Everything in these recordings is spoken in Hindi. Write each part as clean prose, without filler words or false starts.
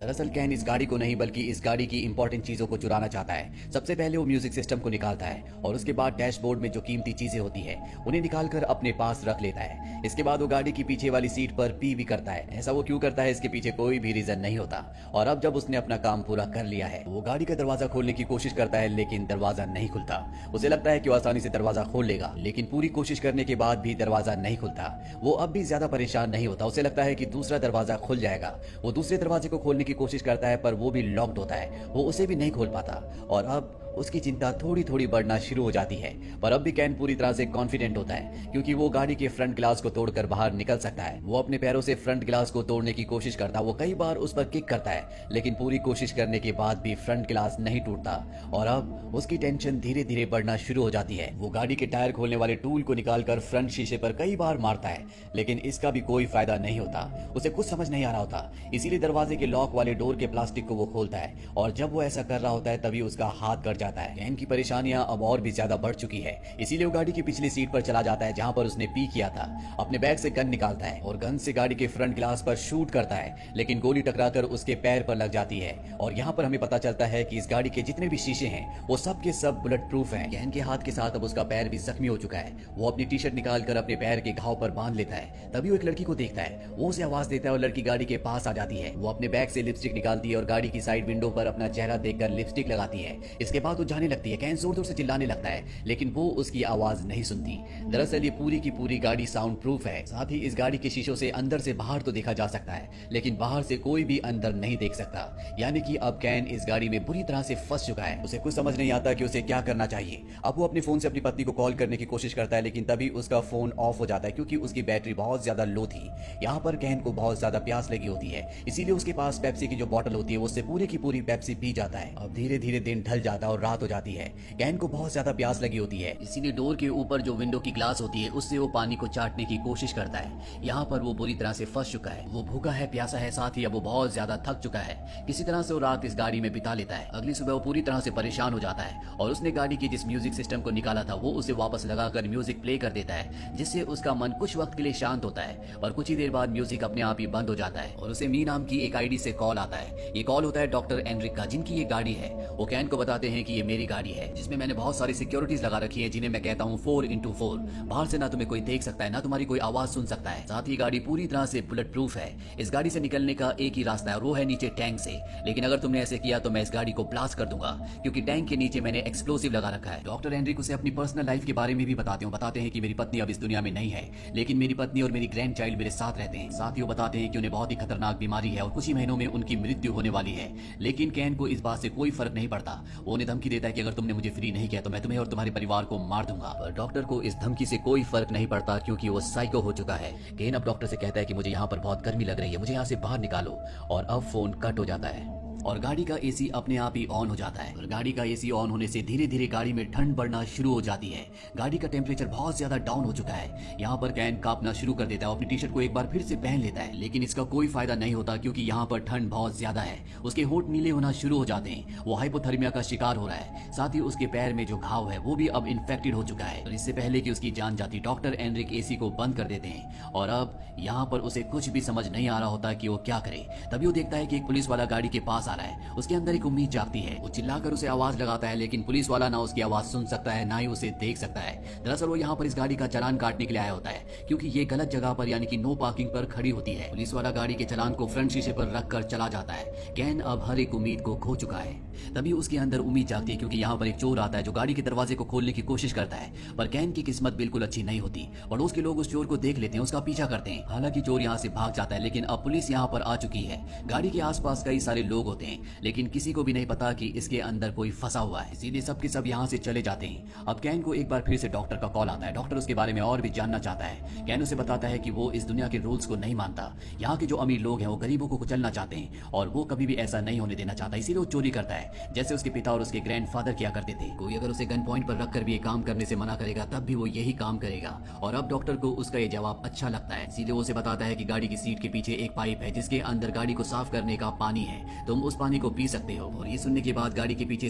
दरअसल कैन इस गाड़ी को नहीं बल्कि इस गाड़ी की इंपॉर्टेंट चीजों को चुराना चाहता है। सबसे पहले वो म्यूजिक सिस्टम को निकालता है और उसके बाद डैशबोर्ड में जो कीमती चीजें होती है उन्हें निकालकर अपने पास रख लेता है। इसके बाद वो गाड़ी की पीछे वाली सीट पर पी भी करता है। ऐसा वो क्यों करता है इसके पीछे कोई भी रीजन नहीं होता। और अब जब उसने अपना काम पूरा कर लिया है वो गाड़ी का दरवाजा खोलने की कोशिश करता है लेकिन दरवाजा नहीं खुलता। उसे लगता है कि वो आसानी से दरवाजा खोल लेगा लेकिन पूरी कोशिश करने के बाद भी दरवाजा नहीं खुलता। वो अब भी ज्यादा परेशान नहीं होता। उसे लगता है कि दूसरा दरवाजा खुल जाएगा। वो दूसरे दरवाजे को खोलने की कोशिश करता है पर वो भी लॉक्ड होता है। वो उसे भी नहीं खोल पाता और अब उसकी चिंता थोड़ी थोड़ी बढ़ना शुरू हो जाती है। पर अब भी कैन पूरी तरह से कॉन्फिडेंट होता है क्योंकि वो गाड़ी के फ्रंट ग्लास को तोड़कर बाहर निकल सकता है। वो अपने पैरों से फ्रंट ग्लास को तोड़ने की कोशिश करता है। वो कई बार उस पर किक करता है लेकिन पूरी कोशिश करने के बाद भी फ्रंट ग्लास नहीं टूटता और अब उसकी टेंशन धीरे धीरे बढ़ना शुरू हो जाती है। वो गाड़ी के टायर खोलने वाले टूल को निकालकर फ्रंट शीशे पर कई बार मारता है लेकिन इसका भी कोई फायदा नहीं होता। उसे कुछ समझ नहीं आ रहा होता, इसीलिए दरवाजे के लॉक वाले डोर के प्लास्टिक को वो खोलता है और जब वो ऐसा कर रहा होता है तभी उसका हाथ कट जाता है। कैन की परेशानियां अब और भी ज्यादा बढ़ चुकी है, इसीलिए वो गाड़ी की पिछली सीट पर चला जाता है जहां पर उसने पी किया था। अपने बैग से गन निकालता है और गन से गाड़ी के फ्रंट ग्लास पर शूट करता है लेकिन गोली टकराकर उसके पैर पर लग जाती है। और यहाँ पर हमें पता चलता है कि इस गाड़ी के जितने भी शीशे हैं वो सब के सब बुलेट प्रूफ हैं। कैन के हाथ के साथ अब उसका पैर भी जख्मी हो चुका है। वो अपनी टी शर्ट निकालकर अपने पैर के घाव पर बांध लेता है। तभी वो एक लड़की को देखता है। वो उसे आवाज देता है और लड़की गाड़ी के पास आ जाती है। वो अपने बैग से लिपस्टिक निकालती है और गाड़ी की साइड विंडो पर अपना चेहरा देखकर लिपस्टिक लगाती है। इसके बाद वो जाने लगती है। कैन जोर जोर से चिल्लाने लगता है लेकिन वो उसकी आवाज नहीं सुनती। दरअसल ये पूरी की पूरी गाड़ी साउंड प्रूफ है। साथ ही इस गाड़ी के शीशों से अंदर से बाहर तो देखा जा सकता है लेकिन बाहर से कोई भी अंदर नहीं देख सकता। यानी कि अब कैन इस गाड़ी में बुरी तरह से फंस चुका है। उसे कुछ समझ नहीं आता कि उसे क्या करना चाहिए। अब वो अपने फोन से अपनी पत्नी को कॉल करने की कोशिश करता है लेकिन तभी उसका फोन ऑफ हो जाता है क्योंकि उसकी बैटरी बहुत ज्यादा लो थी। यहाँ पर कैन को बहुत ज्यादा प्यास लगी होती है, इसीलिए उसके पास पेप्सी की जो बोतल होती है उससे पूरी की पूरी पेप्सी पी जाता है। अब धीरे धीरे दिन ढल जाता है और रात हो जाती है। कैन को बहुत ज्यादा प्यास लगी होती है, इसीलिए डोर के ऊपर जो विंडो की ग्लास होती है उससे वो पानी को चाटने की कोशिश करता है। यहाँ पर वो बुरी तरह से फंस चुका है। वो भूखा है, प्यासा है, साथ ही अब वो बहुत ज्यादा थक चुका है। किसी तरह से वो रात इस गाड़ी में बिता लेता है। अगली सुबह वो पूरी तरह से परेशान हो जाता है और उसने गाड़ी की जिस म्यूजिक सिस्टम को निकाला था वो उसे वापस लगाकर म्यूजिक प्ले कर देता है जिससे उसका मन कुछ वक्त के लिए शांत होता है। और कुछ ही देर बाद म्यूजिक अपने आप ही बंद हो जाता है और उसे मी नाम की एक आईडी से कॉल आता है। ये कॉल होता है डॉक्टर एनरिक का, जिनकी ये गाड़ी है। वो कैन को बताते हैं कि ये मेरी गाड़ी है जिसमें मैंने बहुत सारी सिक्योरिटीज लगा रखी है जिन्हें मैं कहता हूँ 4x4। बाहर से ना तुम्हें कोई देख सकता है ना तुम्हारी कोई आवाज सुन सकता है। साथ ही गाड़ी पूरी तरह से बुलेट प्रूफ है। इस गाड़ी से निकलने का एक ही रास्ता है और वो है नीचे टैंक से। लेकिन अगर तुमने ऐसे किया तो मैं इस गाड़ी को ब्लास्ट कर दूंगा क्योंकि टैंक के नीचे मैंने एक्सप्लोसिव लगा रखा है। डॉक्टर एनरिक उसे अपनी पर्सनल लाइफ के बारे में भी बताते हैं कि मेरी पत्नी अब इस दुनिया में नहीं है लेकिन मेरी पत्नी और मेरी ग्रैंड चाइल्ड मेरे साथ रहते हैं। साथ ही वो बताते हैं कि उन्हें बहुत ही खतरनाक बीमारी है और कुछ ही महीनों में उनकी मृत्यु होने वाली है। लेकिन कैन को इस बात से कोई फर्क नहीं पड़ता। वो उन्हें धमकी देता है कि अगर तुमने मुझे फ्री नहीं किया तो मैं तुम्हें और तुम्हारे परिवार को मार दूंगा। पर डॉक्टर को इस धमकी से कोई फर्क नहीं पड़ता क्योंकि वो साइको हो चुका है। केन अब डॉक्टर से कहता है कि मुझे यहाँ पर बहुत गर्मी लग रही है, मुझे यहाँ से बाहर निकालो। और अब फोन कट हो जाता है और गाड़ी का एसी अपने आप ही ऑन हो जाता है। और गाड़ी का एसी ऑन होने से धीरे धीरे गाड़ी में ठंड बढ़ना शुरू हो जाती है। गाड़ी का टेम्परेचर बहुत ज्यादा डाउन हो चुका है। यहाँ पर कैन कांपना शुरू कर देता है। अपनी टी शर्ट को एक बार फिर से पहन लेता है लेकिन इसका कोई फायदा नहीं होता क्योंकि यहाँ पर ठंड बहुत ज्यादा है। उसके होंठ नीले होना शुरू हो जाते हैं। वो हाइपोथर्मिया का शिकार हो रहा है। साथ ही उसके पैर में जो घाव है वो भी अब इन्फेक्टेड हो चुका है। और इससे पहले कि उसकी जान जाती डॉक्टर एनरिक एसी को बंद कर देते हैं और अब यहाँ पर उसे कुछ भी समझ नहीं आ रहा होता कि वो क्या करे। तभी वो देखता है कि एक पुलिस वाला गाड़ी के पास आ रहा है। उसके अंदर एक उम्मीद जागती है। वो चिल्लाकर उसे आवाज लगाता है लेकिन पुलिस वाला ना उसकी आवाज सुन सकता है ना ही उसे देख सकता है। दरअसल वो यहाँ पर इस गाड़ी का चालान काटने के लिए आया होता है क्योंकि ये गलत जगह पर यानी कि नो पार्किंग पर खड़ी होती है। पुलिस वाला गाड़ी के चालान को फ्रंट शीशे पर रखकर चला जाता है। कैन अब हर एक उम्मीद को खो चुका है। तभी उसके अंदर उम्मीद जागती है क्योंकि यहाँ पर एक चोर आता है जो गाड़ी के दरवाजे को खोलने की कोशिश करता है। पर कैन की किस्मत बिल्कुल अच्छी नहीं होती। पड़ोस के लोग उस चोर को देख लेते हैं, उसका पीछा करते हैं। हालांकि चोर यहाँ से भाग जाता है लेकिन अब पुलिस यहाँ पर आ चुकी है। गाड़ी के आसपास कई सारे लोग होते हैं लेकिन किसी को भी नहीं पता कि इसके अंदर कोई फंसा हुआ है, इसीलिए सब के सब यहाँ से चले जाते हैं। अब कैन को एक बार फिर से डॉक्टर का कॉल आता है। डॉक्टर उसके बारे में और भी जानना चाहता है। कैन उसे बताता है कि वो इस दुनिया के रूल्स को नहीं मानता। यहाँ के जो अमीर लोग हैं वो गरीबों को कुचलना चाहते हैं और वो कभी भी ऐसा नहीं होने देना चाहता, इसीलिए वो चोरी करता है जैसे उसके पिता और उसके ग्रैंडफादर किया करते थे। कोई अगर उसे गन पॉइंट पर रखकर भी ये काम करने से मना करेगा तब भी वो यही काम करेगा। और अब डॉक्टर को उसका ये जवाब अच्छा लगता है, इसीलिए वो उसे बताता है कि गाड़ी की सीट के पीछे एक पाइप है जिसके अंदर गाड़ी को साफ करने का पानी है। तुम उस पानी को पी सकते हो। और ये सुनने के बाद गाड़ी के पीछे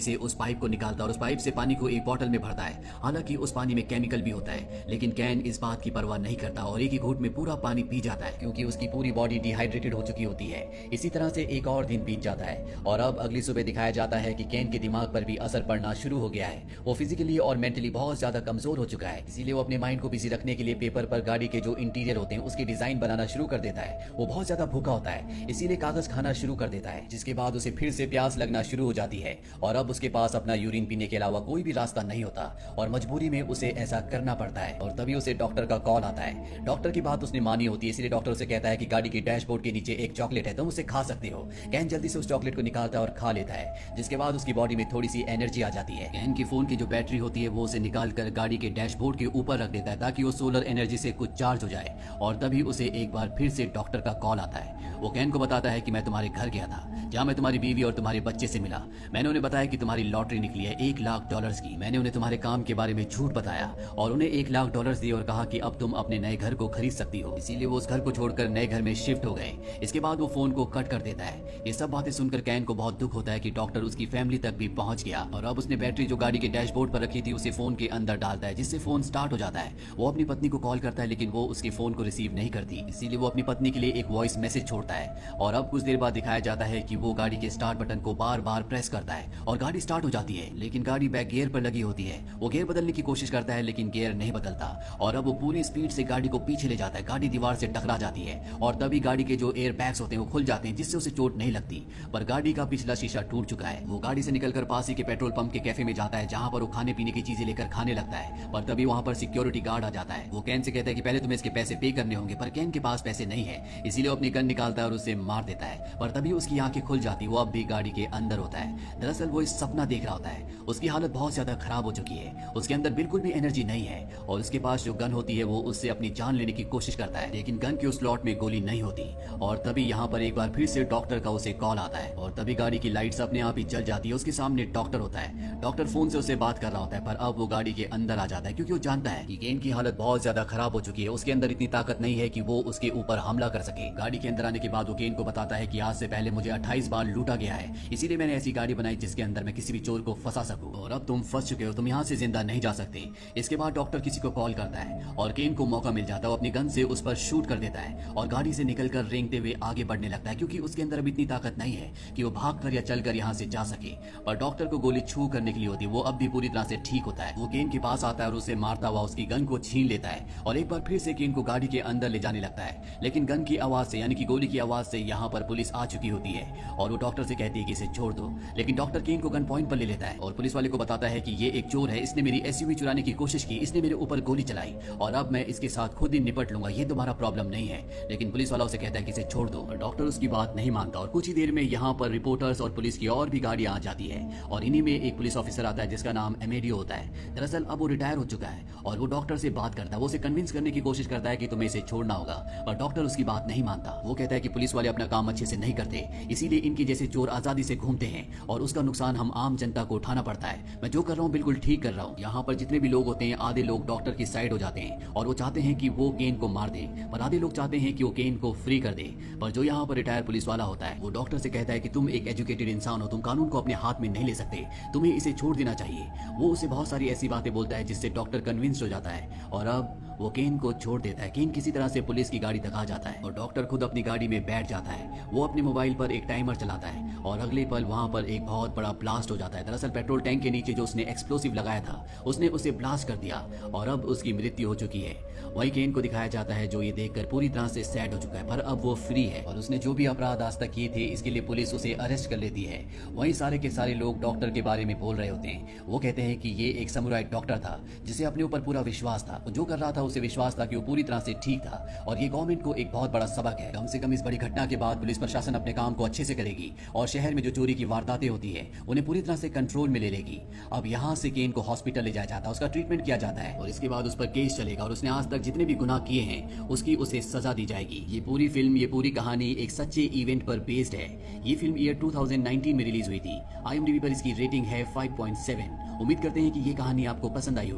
से उस पाइप को निकालता है और उस पाइप से पानी को एक बॉटल में भरता है। हालांकि उस पानी में केमिकल भी होता है, लेकिन कैन इस बात की परवाह नहीं करता और एक ही घूंट में पूरा पानी पी जाता है, क्योंकि उसकी पूरी बॉडी डिहाइड्रेटेड हो चुकी होती है। इसी तरह से एक और दिन बीत जाता है और अब अगली सुबह दिखाया जाता है कि कैन के दिमाग पर भी असर पड़ना शुरू हो गया है। वो फिजिकली और मेंटली बहुत ज्यादा कमजोर हो चुका है, इसीलिए वो अपने माइंड को बिजी रखने के लिए पेपर पर गाड़ी के जो इंटीरियर होते हैं उसके डिजाइन बनाना शुरू कर देता है। वो बहुत ज्यादा भूखा होता है, इसीलिए कागज खाना शुरू कर देता है, जिसके बाद उसे फिर से प्यास लगना शुरू हो जाती है और अब उसके पास अपना यूरिन पीने के अलावा कोई भी रास्ता नहीं होता और मजबूरी में उसे ऐसा करना पड़ता है। और तभी उसे डॉक्टर का कॉल आता है। डॉक्टर की बात उसने मानी होती है, इसलिए डॉक्टर उसे कहता है कि गाड़ी के डैशबोर्ड के नीचे एक चॉकलेट है, तुम उसे खा सकते हो। कैन जल्दी से उस चॉकलेट को निकालता है और खा लेता है, जिसके बाद उसकी बॉडी में थोड़ी सी एनर्जी आ जाती है। कैन की फोन की जो बैटरी होती है वो उसे निकाल कर गाड़ी के डैशबोर्ड के ऊपर रख देता है ताकि वो सोलर एनर्जी से कुछ चार्ज हो जाए। और तभी उसे एक बार फिर से डॉक्टर का कॉल आता है। वो कैन को बताता है कि मैं तुम्हारे घर गया था, जहाँ मैं तुम्हारी बीवी और तुम्हारे बच्चे से मिला। मैंने उन्हें बताया कि तुम्हारी लॉटरी निकली है $1,00,000 की। मैंने उन्हें तुम्हारे काम के बारे में झूठ बताया और उन्हें $1,00,000 दिए और कहा कि अब तुम अपने नए घर को खरीद सकती हो। इसीलिए वो उस घर को छोड़कर नए घर में शिफ्ट हो गए। इसके बाद वो फोन को कट कर देता है। ये सब बातें सुनकर कैन को बहुत दुख होता है कि डॉक्टर उसकी फैमिली तक भी पहुंच गया और अब उसने बैटरी जो गाड़ी के डैशबोर्ड पर रखी थी उसे फोन के अंदर डालता है, जिससे फोन स्टार्ट हो जाता है। वो अपनी पत्नी को कॉल करता है, लेकिन वो उसके फोन को रिसीव नहीं करती, इसीलिए वो अपनी पत्नी के लिए एक वॉइस मैसेज छोड़ता है। और अब कुछ देर बाद दिखाया जाता है कि वो गाड़ी के स्टार्ट बटन को बार बार प्रेस करता है और गाड़ी स्टार्ट हो जाती है, लेकिन गाड़ी बैक गियर पर लगी होती है। वो गियर बदलने की कोशिश करता है, लेकिन गियर नहीं बदलता और अब वो पूरी स्पीड से गाड़ी को पीछे ले जाता है। गाड़ी दीवार से टकरा जाती है और तभी गाड़ी के जो एयर बैग्स होते हैं वो खुल जाते हैं, जिससे उसे चोट नहीं लगती, पर गाड़ी का पिछला शीशा टूट चुका है। वो गाड़ी से निकलकर पास ही के पेट्रोल पंप के कैफे में जाता है, जहां पर वो खाने पीने की चीजें लेकर खाने लगता है। पर तभी वहां पर सिक्योरिटी गार्ड आ जाता है। वो कैन से कहता है कि पहले तुम्हें इसके पैसे पे करने होंगे, पर कैन के पास पैसे नहीं है, इसीलिए वो अपनी गन निकालता है और उसे मार देता है। पर तभी उसकी आंखें खुल जाती, वो अब भी गाड़ी के अंदर होता है। दरअसल वो इस सपना देख रहा होता है। उसकी हालत बहुत ज्यादा खराब हो चुकी है, उसके अंदर बिल्कुल भी एनर्जी नहीं है और उसके पास जो गन होती है वो उससे अपनी जान लेने की कोशिश करता है, लेकिन गन के उस स्लॉट में गोली नहीं होती। और तभी यहाँ पर एक बार फिर से डॉक्टर का उसे कॉल आता है और तभी गाड़ी की लाइट्स अपने आप ही जल जाती है। उसके सामने डॉक्टर होता है। डॉक्टर फोन से उसे बात कर रहा होता है, पर अब वो गाड़ी के अंदर आ जाता है, क्योंकि वो जानता है कि केन की हालत बहुत ज्यादा खराब हो चुकी है। उसके अंदर इतनी ताकत नहीं है कि वो उसके ऊपर हमला कर सके। गाड़ी के अंदर आने के बाद वो केन को बताता है कि आज से पहले मुझे 28 बार लूटा गया है, इसीलिए मैंने ऐसी गाड़ी बनाई जिसके अंदर मैं किसी भी चोर को फंसा सकूं, और अब तुम फंस चुके हो, तुम यहाँ से जिंदा नहीं जा सकते। इसके बाद डॉक्टर किसी को कॉल करता है और केन को मौका मिल जाता है। वो अपनी गन से उस पर शूट कर देता है और गाड़ी से निकलकर रेंगते हुए आगे बढ़ने लगता है, क्योंकि उसके अंदर अब इतनी ताकत नहीं है कि वो भागकर या चलकर यहाँ से जा सके। पर डॉक्टर को गोली छू करने के लिए होती है, वो अब भी पूरी तरह से ठीक होता है। वो केन के पास आता है और उसे मारता हुआ उसकी गन को छीन लेता है और एक बार फिर से केन को गाड़ी के अंदर ले जाने लगता है, लेकिन गन की आवाज से, यानी कि गोली की आवाज से यहाँ पर पुलिस आ चुकी होती है और वो डॉक्टर से कहती है कि इसे छोड़ दो, लेकिन डॉक्टर केन को गन पॉइंट पर ले लेता है और पुलिस वाले को बताता है कि ये एक चोर है, इसने मेरी एसयूवी चुराने की कोशिश की, इसने मेरे ऊपर गोली चलाई और अब मैं इसके साथ खुद ही निपट लूंगा, ये तुम्हारा प्रॉब्लम नहीं है। लेकिन पुलिस वाला उसे कहता है कि इसे छोड़ दो, और डॉक्टर उसकी बात नहीं मानता और कुछ ही देर में यहाँ पर रिपोर्टर्स और पुलिस की और भी गाड़ियां आ जाती है और इन्हीं में एक पुलिस ऑफिसर आता है जिसका नाम एमेडियो होता है। दरअसल अब वो रिटायर हो चुका है और वो डॉक्टर से बात करता है। वो उसे कन्विंस करने की कोशिश करता है कि तुम्हें इसे छोड़ना होगा, पर डॉक्टर उसकी बात नहीं मानता। वो कहता है कि पुलिस वाले अपना काम अच्छे से नहीं करते, इसीलिए इनके जैसे चोर आजादी से घूमते हैं और उसका नुकसान हम आम जनता को उठाना पड़ता है। मैं जो कर रहा हूँ बिल्कुल ठीक कर रहा हूँ। यहाँ पर जितने भी लोग होते हैं आधे लोग डॉक्टर की साइड हो जाते हैं और वो चाहते हैं कि वो केन को मार दे, पर आधे लोग चाहते हैं कि वो केन को फ्री कर दे। पर जो यहाँ पर रिटायर पुलिस वाला होता है वो डॉक्टर से कहता है कि तुम एक एजुकेटेड इंसान हो, तुम कानून को अपने हाथ में नहीं ले सकते, तुम्हें इसे छोड़ देना चाहिए। वो उसे बहुत सारी ऐसी बातें बोलता है जिससे डॉक्टर कन्विंस्ड हो जाता है और अब वो केन को छोड़ देता है। केन किसी तरह से पुलिस की गाड़ी तक आ जाता है और डॉक्टर खुद अपनी गाड़ी में बैठ जाता है। वो अपने मोबाइल पर एक टाइमर चलाता है और अगले पल वहां पर एक बहुत बड़ा ब्लास्ट हो जाता है। दरअसल पेट्रोल टैंक के नीचे जो उसने एक्सप्लोसिव लगाया था उसने उसे ब्लास्ट कर दिया और अब उसकी मृत्यु हो चुकी है। वही केन को दिखाया जाता है जो ये देखकर पूरी तरह से सैड हो चुका है, पर अब वो फ्री है और उसने जो भी अपराध आज तक किए थे इसके लिए पुलिस उसे अरेस्ट कर लेती है। वहीं सारे के सारे लोग डॉक्टर के बारे में बोल रहे होते हैं। वो कहते हैं कि ये एक समुराई डॉक्टर था जिसे अपने ऊपर पूरा विश्वास था, जो कर रहा था उसे विश्वास था कि वो पूरी तरह से ठीक था और ये गवर्नमेंट को एक बहुत बड़ा सबक है। कम से कम इस बड़ी घटना के बाद पुलिस प्रशासन अपने काम को अच्छे से करेगी और शहर में जो चोरी की वारदातें होती है उन्हें पूरी तरह से कंट्रोल में ले लेगी। अब यहाँ से केन को हॉस्पिटल ले जाया जाता है, उसका ट्रीटमेंट किया जाता है और इसके बाद उस पर केस चलेगा और उसने आज तक जितने भी गुनाह किए हैं उसकी उसे सजा दी जाएगी। ये पूरी फिल्म, ये पूरी कहानी एक सच्चे इवेंट पर बेस्ड है। ये फिल्म ईयर 2019 में रिलीज हुई थी। IMDb पर इसकी रेटिंग है 5.7। उम्मीद करते हैं कि ये कहानी आपको पसंद आई होगी।